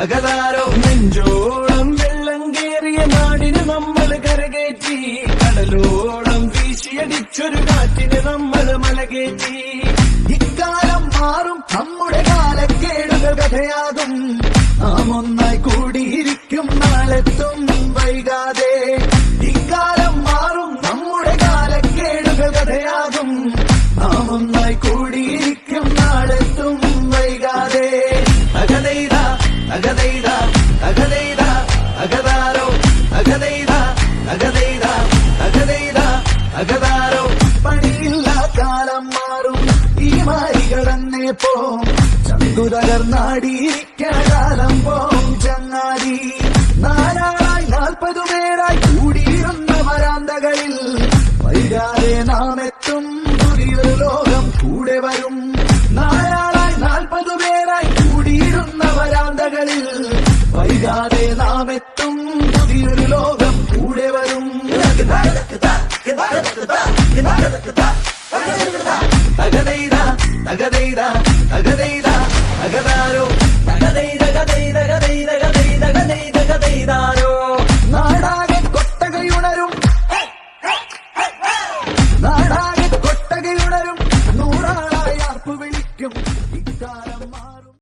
അകതാരോ നെഞ്ചോളം വെള്ളം കേറിയ നാടിന് നമ്മൾ കരകേറ്റി, കടലോളം വീശിയടിച്ചൊരു കാറ്റിന് നമ്മൾ മലകേറ്റി. ഇക്കാലം മാറും നമ്മുടെ കാലക്കേടുകൾ കഥയാകും, നാം ഒന്നായി കൂടിയിരിക്കും നാളെത്തും വൈകാതെ. ഇക്കാലം മാറും നമ്മുടെ കാലക്കേടുകൾ കഥയാകും, നാം ഒന്നായി കൂടിയിരിക്കും നാളെത്തും വൈകാതെ. അകതൈത അകതൈത അകതൈത അകതാരോ അകതൈത അകതൈത അകതൈത അകതാരോ. പണിയില്ല കാലം മാറും ഈ മാരികളെന്നെ പോം, ചന്തു തകർന്നാടിയിരിക്കാലം പോം ചങ്ങാതി. നാലാളായി 40 പേരായി കൂടിയിരുന്ന വരാന്തകളിൽ വൈകാതെ നാം എത്തും, പുതിയൊരു ലോകം കൂടെ വരും. നാലാളായി 40 പേരായി കൂടിയിരുന്ന വരാന്തകളിൽ വൈകാതെ നാം എത്തും, പുതിയൊരു ലോകം കൂടെ വരും.